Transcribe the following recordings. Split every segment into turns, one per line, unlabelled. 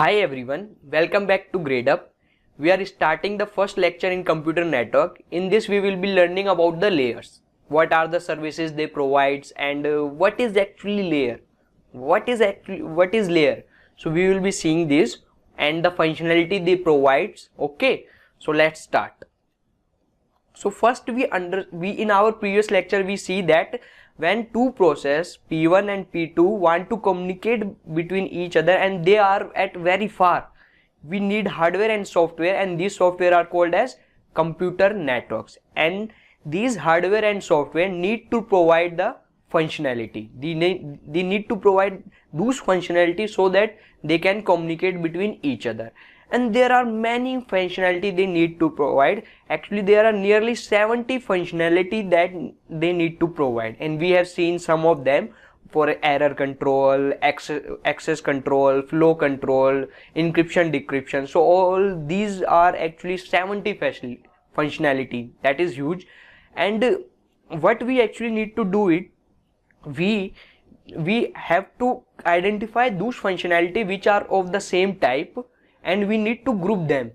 Hi everyone, welcome back to Grade Up. We are starting the first lecture in computer network. In this we will be learning about the layers. What are the services they provides and what is actually layer? What is layer? So we will be seeing this and the functionality they provides. Okay, so let's start. So first we in our previous lecture we see that when two process P1 and P2 want to communicate between each other and they are at very far, we need hardware and software, and these software are called as computer networks, and these hardware and software need to provide the functionality. They need to provide those functionality so that they can communicate between each other. And there are many functionality they need to provide. Actually there are nearly 70 functionality that they need to provide, and we have seen some of them for error control, access control, flow control, encryption, decryption. So all these are actually 70 functionality. That is huge. And what we actually need to do it, we have to identify those functionality which are of the same type, and we need to group them.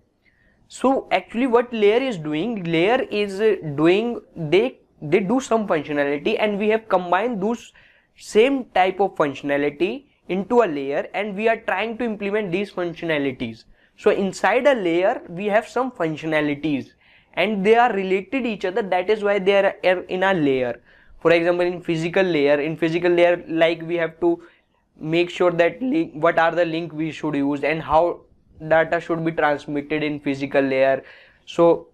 So actually what layer is doing, they do some functionality, and we have combined those same type of functionality into a layer, and we are trying to implement these functionalities. So inside a layer we have some functionalities and they are related each other. That is why they are in a layer. For example, in physical layer, like we have to make sure that what are the link we should use and how data should be transmitted in physical layer. So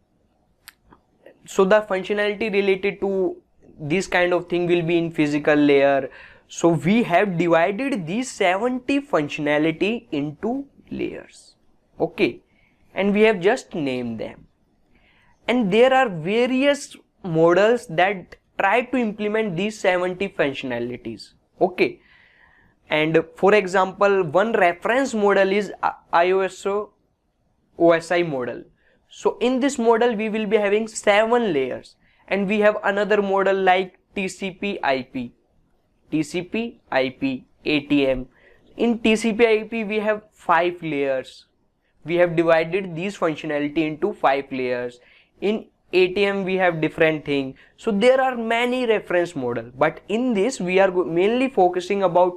the functionality related to this kind of thing will be in physical layer. So we have divided these 70 functionality into layers. Okay, and we have just named them. And there are various models that try to implement these 70 functionalities. Okay. And for example, one reference model is ISO OSI model. So in this model we will be having 7 layers, and we have another model like TCP IP, ATM. In TCP IP we have 5 layers. We have divided these functionality into 5 layers. In ATM we have different thing. So there are many reference model, but in this we are mainly focusing about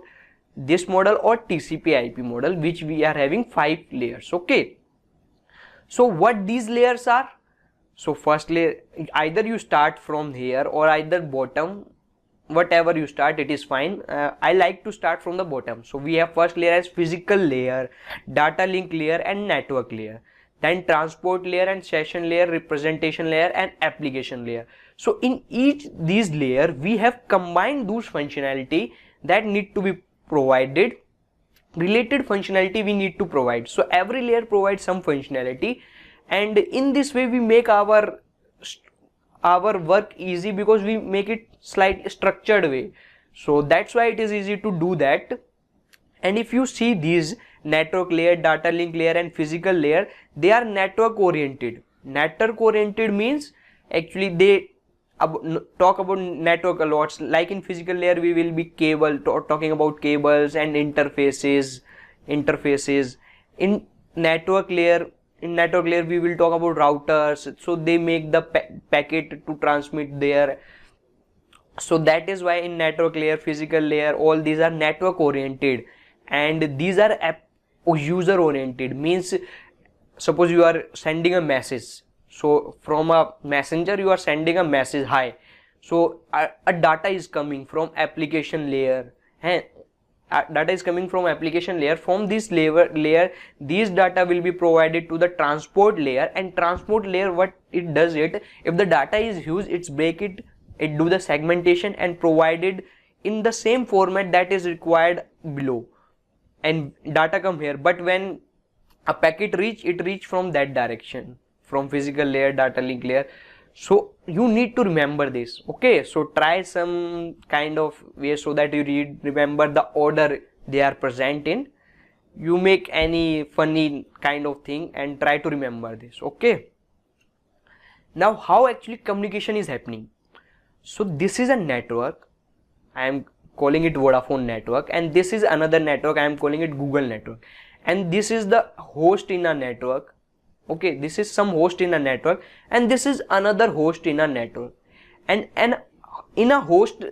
this model or TCP IP model, which we are having 5 layers. Okay, so what these layers are? So first layer, either you start from here or either bottom, whatever you start, it is fine. I like to start from the bottom. So we have first layer as physical layer, data link layer and network layer, then transport layer and session layer, representation layer and application layer. So in each these layer we have combined those functionality that need to be provided. Related functionality we need to provide. So every layer provides some functionality, and in this way we make our work easy because we make it slightly structured way. So that's why it is easy to do that. And if you see these network layer, data link layer and physical layer, they are network oriented. Network oriented means actually they talk about network a lot. Like in physical layer we will be talking about cables and interfaces. In network layer we will talk about routers, so they make the packet to transmit there. So that is why in network layer, physical layer, all these are network oriented, and these are user oriented. Means suppose you are sending a message, so from a messenger you are sending a message, hi. So a data is coming from application layer. Data is coming from application layer. From this layer, these data will be provided to the transport layer, and transport layer, what it does, it if the data is huge, it's break it do the segmentation and provided in the same format that is required below, and data come here. But when a packet reach from that direction, from physical layer, data link layer. So you need to remember this. Okay, so try some kind of way so that you remember the order they are present in. You make any funny kind of thing and try to remember this. Okay, now how actually communication is happening? So this is a network, I am calling it Vodafone network, and this is another network, I am calling it Google network. and this is the host in a network. Okay, this is some host in a network, and this is another host in a network, and in a host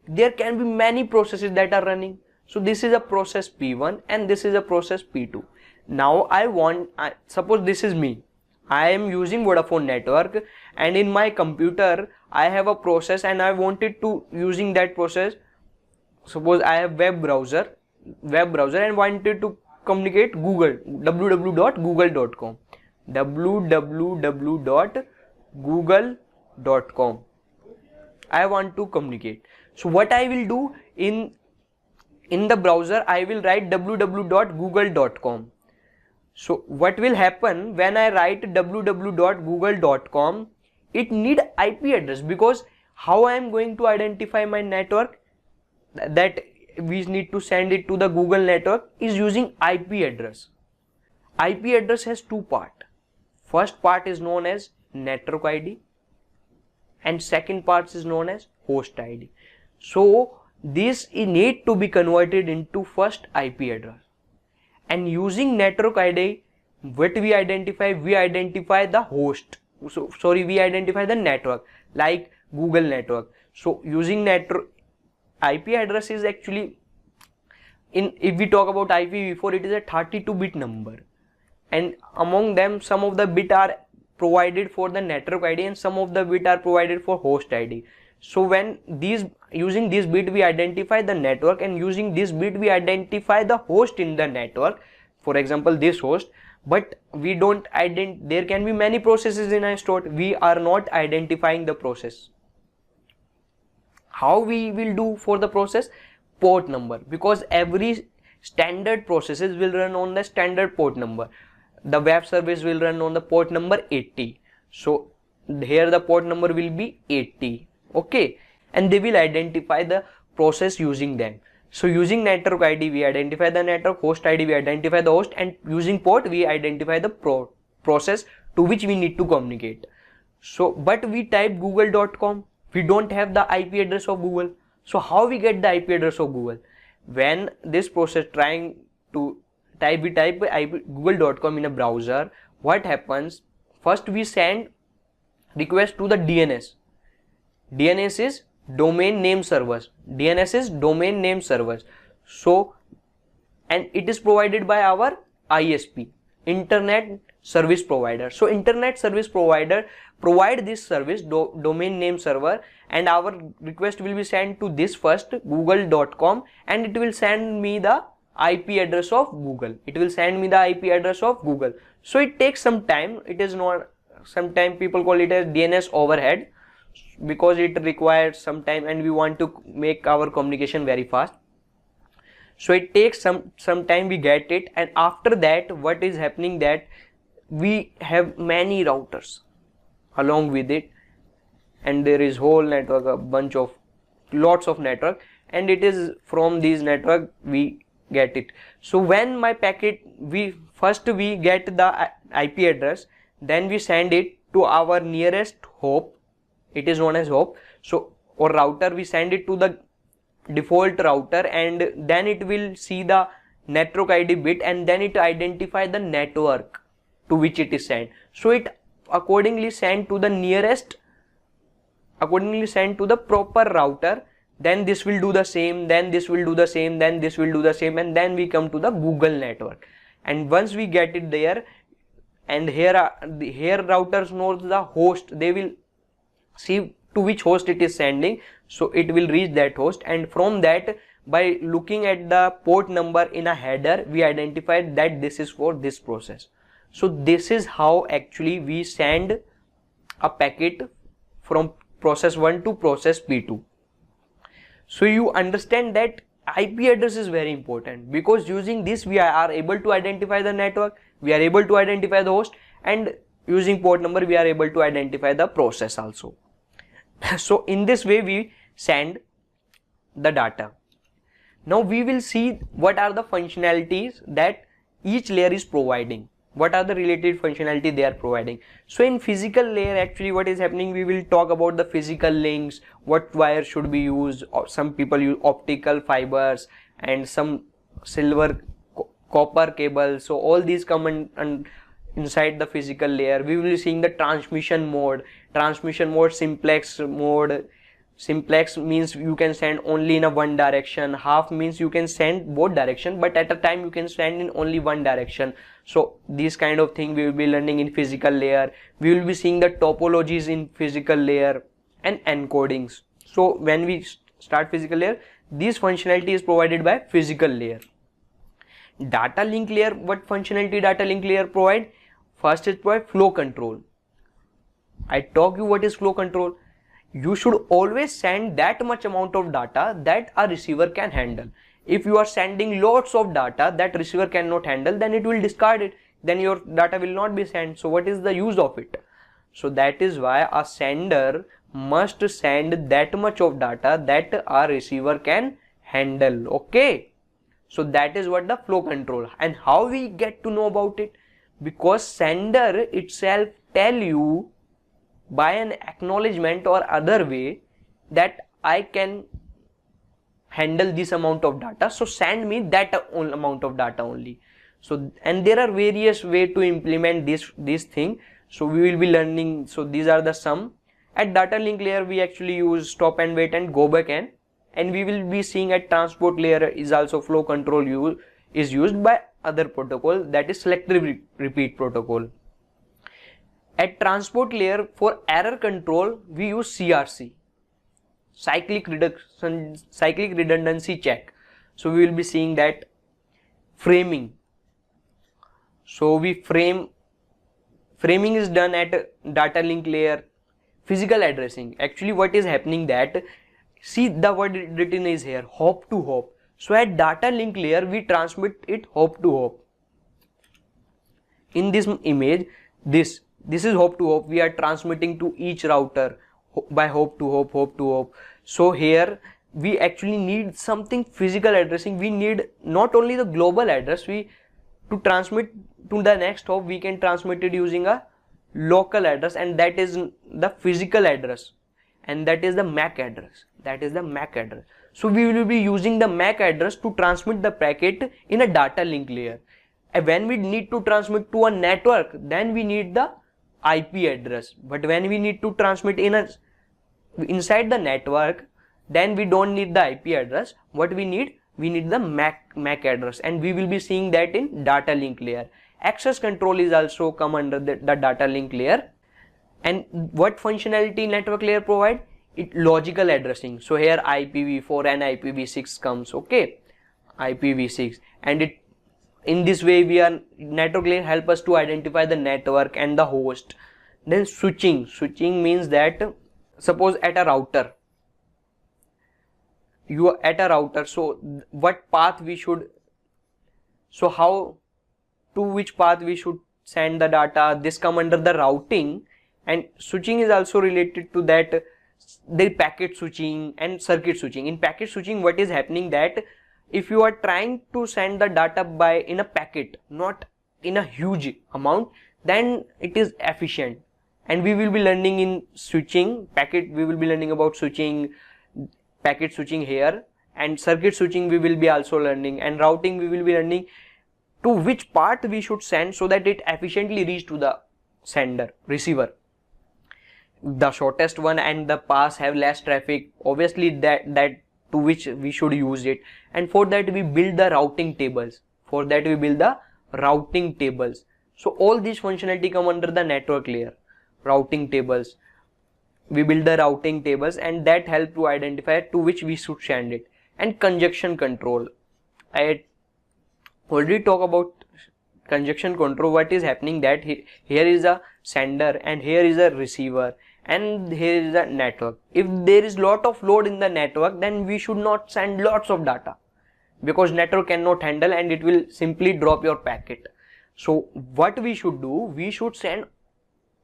there can be many processes that are running. So this is a process P1 and this is a process P2. Now suppose this is me, I am using Vodafone network, and in my computer I have a process and I wanted to using that process. Suppose I have web browser and wanted to communicate Google, www.google.com, www.google.com. I want to communicate. So what I will do, in the browser I will write www.google.com. So what will happen when I write www.google.com, it need IP address, because how I am going to identify my network that we need to send it to the Google network is using IP address. IP address has two parts. First part is known as network ID and second part is known as host ID. So this need to be converted into first IP address, and using network ID, what we identify the host. We identify the network like Google network. So using network IP address is actually, if we talk about IPv4, it is a 32-bit number, and among them some of the bit are provided for the network ID and some of the bit are provided for host ID. So when using this bit we identify the network, and using this bit we identify the host in the network, for example this host, but we don't there can be many processes in a store, we are not identifying the process. How we will do for the process? Port number, because every standard processes will run on the standard port number. The web service will run on the port number 80, so here the port number will be 80. Okay, and they will identify the process using them. So using network ID we identify the network, host ID we identify the host, and using port we identify the process to which we need to communicate. So but we type google.com, we don't have the IP address of Google. So how we get the IP address of Google? When this process trying to type google.com in a browser, what happens? First we send request to the DNS. DNS is domain name servers. So, and it is provided by our ISP, internet service provider. So internet service provider provide this service, domain name server, and our request will be sent to this first google.com, and it will send me the IP address of Google. So it takes some time. It is not, sometimes people call it as DNS overhead, because it requires some time and we want to make our communication very fast. So it takes some time, we get it, and after that what is happening, that we have many routers along with it, and there is whole network, lots of network, and it is from these network we get it. So when my packet, we get the IP address, then we send it to our nearest hop, it is known as hop, so or router, we send it to the default router, and then it will see the network ID bit, and then it identify the network to which it is sent. So it accordingly sent to the proper router, then this will do the same, then this will do the same, then this will do the same, and then we come to the Google network. And once we get it there, and here routers knows the host, they will see to which host it is sending, so it will reach that host, and from that, by looking at the port number in a header, we identified that this is for this process. So this is how actually we send a packet from process 1 to process P2. So you understand that IP address is very important, because using this we are able to identify the network, we are able to identify the host, and using port number we are able to identify the process also. So in this way we send the data. Now we will see what are the functionalities that each layer is providing. What are the related functionality they are providing? So in physical layer, actually what is happening, we will talk about the physical links, what wire should be used, or some people use optical fibers and some silver copper cable. So all these come inside the physical layer. We will be seeing the transmission mode, simplex mode. Simplex means you can send only in a one direction. Half means you can send both direction, but at a time you can send in only one direction. So this kind of thing we will be learning in physical layer. We will be seeing the topologies in physical layer and encodings. So when we start physical layer, this functionality is provided by physical layer. Data link layer, what functionality data link layer provide? First is provide flow control. I talk you what is flow control. You should always send that much amount of data that a receiver can handle. If you are sending lots of data that receiver cannot handle, then it will discard it. Then your data will not be sent. So what is the use of it? So that is why a sender must send that much of data that a receiver can handle. Okay. So that is what the flow control. And how we get to know about it? Because sender itself tell you by an acknowledgement or other way that I can handle this amount of data, so send me that amount of data only. So, and there are various ways to implement this thing. So we will be learning. So these are the some. At data link layer we actually use stop and wait and go back, and we will be seeing at transport layer is also flow control is used by other protocol, that is selective repeat protocol. At transport layer for error control we use CRC, cyclic redundancy check. So we will be seeing that framing. So we framing is done at data link layer. Physical addressing, actually what is happening that, see the word written is here, hop to hop. So at data link layer we transmit it hop to hop. In this image, this is hop to hop. We are transmitting to each router by hop to hop. So here we actually need something physical addressing. We need not only the global address, to transmit to the next hop we can transmit it using a local address, and that is the physical address, and that is the MAC address. So we will be using the MAC address to transmit the packet in a data link layer. And when we need to transmit to a network, then we need the IP address. But when we need to transmit inside the network, then we don't need the IP address. What we need the MAC address, and we will be seeing that in data link layer. Access control is also come under the data link layer. And what functionality network layer provide? It logical addressing. So here IPv4 and IPv6 comes. Okay, IPv6, and it in this way network layer help us to identify the network and the host. Then switching means that suppose at a router, you are at a router, so what path we should, so how to which path we should send the data, this come under the routing. And switching is also related to that, the packet switching and circuit switching. In packet switching what is happening that if you are trying to send the data in a packet, not in a huge amount, then it is efficient. And we will be learning in switching packet, we will be learning about switching, packet switching here, and circuit switching we will be also learning, and routing we will be learning to which part we should send so that it efficiently reach to the receiver. The shortest one and the pass have less traffic, obviously that to which we should use it. And for that we build the routing tables. So all these functionality come under the network layer. Routing tables, we build the routing tables, and that help to identify to which we should send it. And congestion control, I already talk about congestion control. What is happening that here is a sender and here is a receiver and here is a network. If there is lot of load in the network, then we should not send lots of data, because network cannot handle and it will simply drop your packet. So what we should do, we should send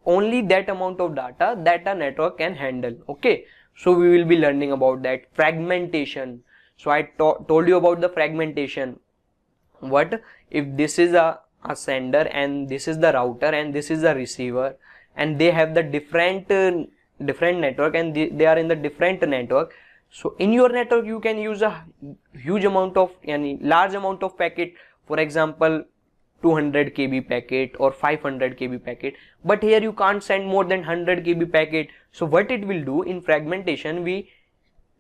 only that amount of data that a network can handle. Okay, so we will be learning about that. Fragmentation, so I told you about the fragmentation. What if this is a sender and this is the router and this is the receiver, and they have the different network, and they are in the different network. So in your network you can use a huge amount of large amount of packet for example 200 KB packet or 500 KB packet, but here you can't send more than 100 KB packet. So what it will do in fragmentation, we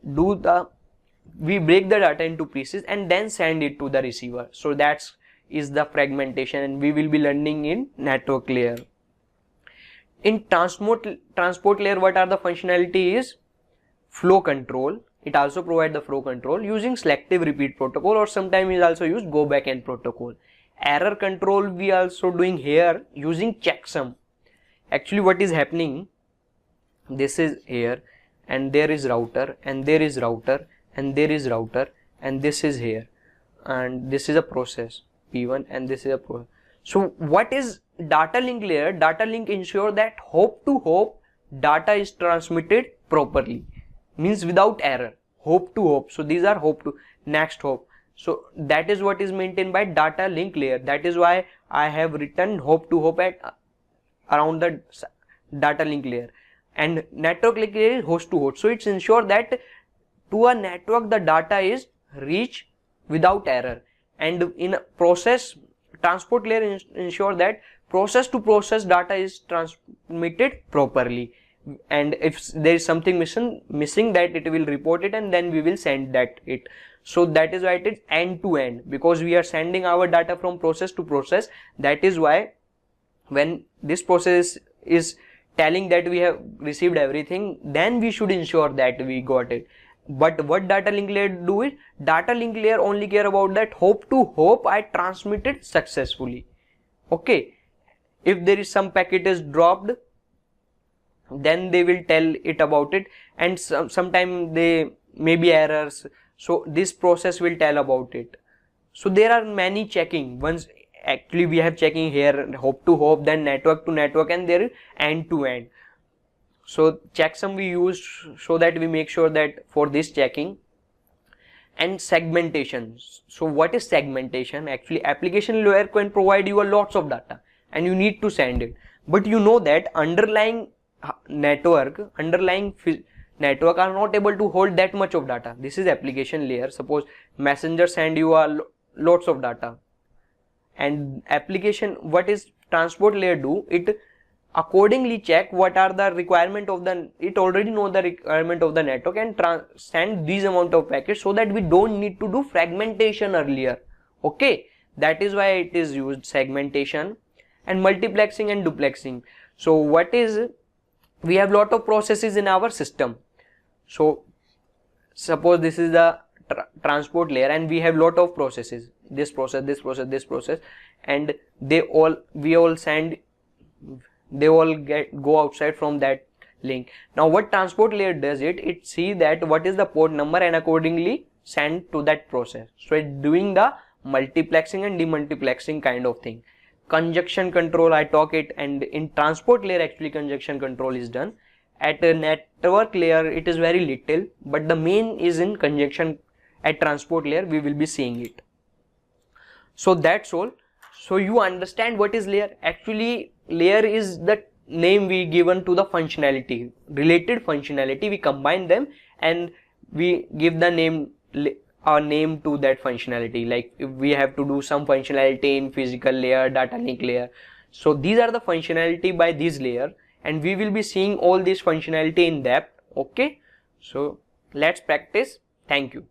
break the data into pieces and then send it to the receiver. So that is the fragmentation, and we will be learning in network layer. In transport layer, what are the functionality is flow control. It also provides the flow control using selective repeat protocol, or sometimes is also used go back N protocol. Error control we also doing here using checksum. Actually what is happening, this is here and there is router and there is router and there is router and this is here, and this is a process P1 and this is a process. So what is data link layer? Data link ensure that hop to hop data is transmitted properly, means without error, hop to hop. So these are hop to next hop. So that is what is maintained by data link layer. That is why I have written hop to hop at around the data link layer. And network link layer is host to host. So it's ensure that to a network the data is reached without error. And in a process, transport layer ensure that process to process data is transmitted properly. And if there is something missing, that it will report it and then we will send that it. So that is why it is end to end, because we are sending our data from process to process. That is why when this process is telling that we have received everything, then we should ensure that we got it. But what data link layer do it? Data link layer only care about that hop to hop I transmitted successfully. Okay, if there is some packet is dropped, then they will tell it about it, and sometime they may be errors, so this process will tell about it. So there are many checking. Once actually we have checking here hop to hop, then network to network, and there is end to end. So checksum we use so that we make sure that for this checking. And segmentation. So what is segmentation? Actually application layer can provide you a lots of data and you need to send it, but you know that underlying network are not able to hold that much of data. This is application layer. Suppose messenger send you a lots of data, and application, what is transport layer do? It accordingly check what are the requirement of the, it already know the requirement of the network and send these amount of packets, so that we don't need to do fragmentation earlier. Okay, that is why it is used segmentation. And multiplexing and duplexing. So what is, we have lot of processes in our system. So suppose this is the transport layer and we have lot of processes, this process, this process, this process, and they all go outside from that link. Now what transport layer does it see that what is the port number and accordingly send to that process. So it's doing the multiplexing and demultiplexing kind of thing. Conjunction control I talk it, and in transport layer actually conjunction control is done. At a network layer it is very little, but the main is in conjunction. At transport layer we will be seeing it. So that's all. So you understand what is layer. Actually layer is the name we given to the functionality, related functionality, we combine them and we give the name, our name to that functionality. Like if we have to do some functionality in physical layer, data link layer, so these are the functionality by this layer, and we will be seeing all this functionality in depth. Okay, so let's practice. Thank you.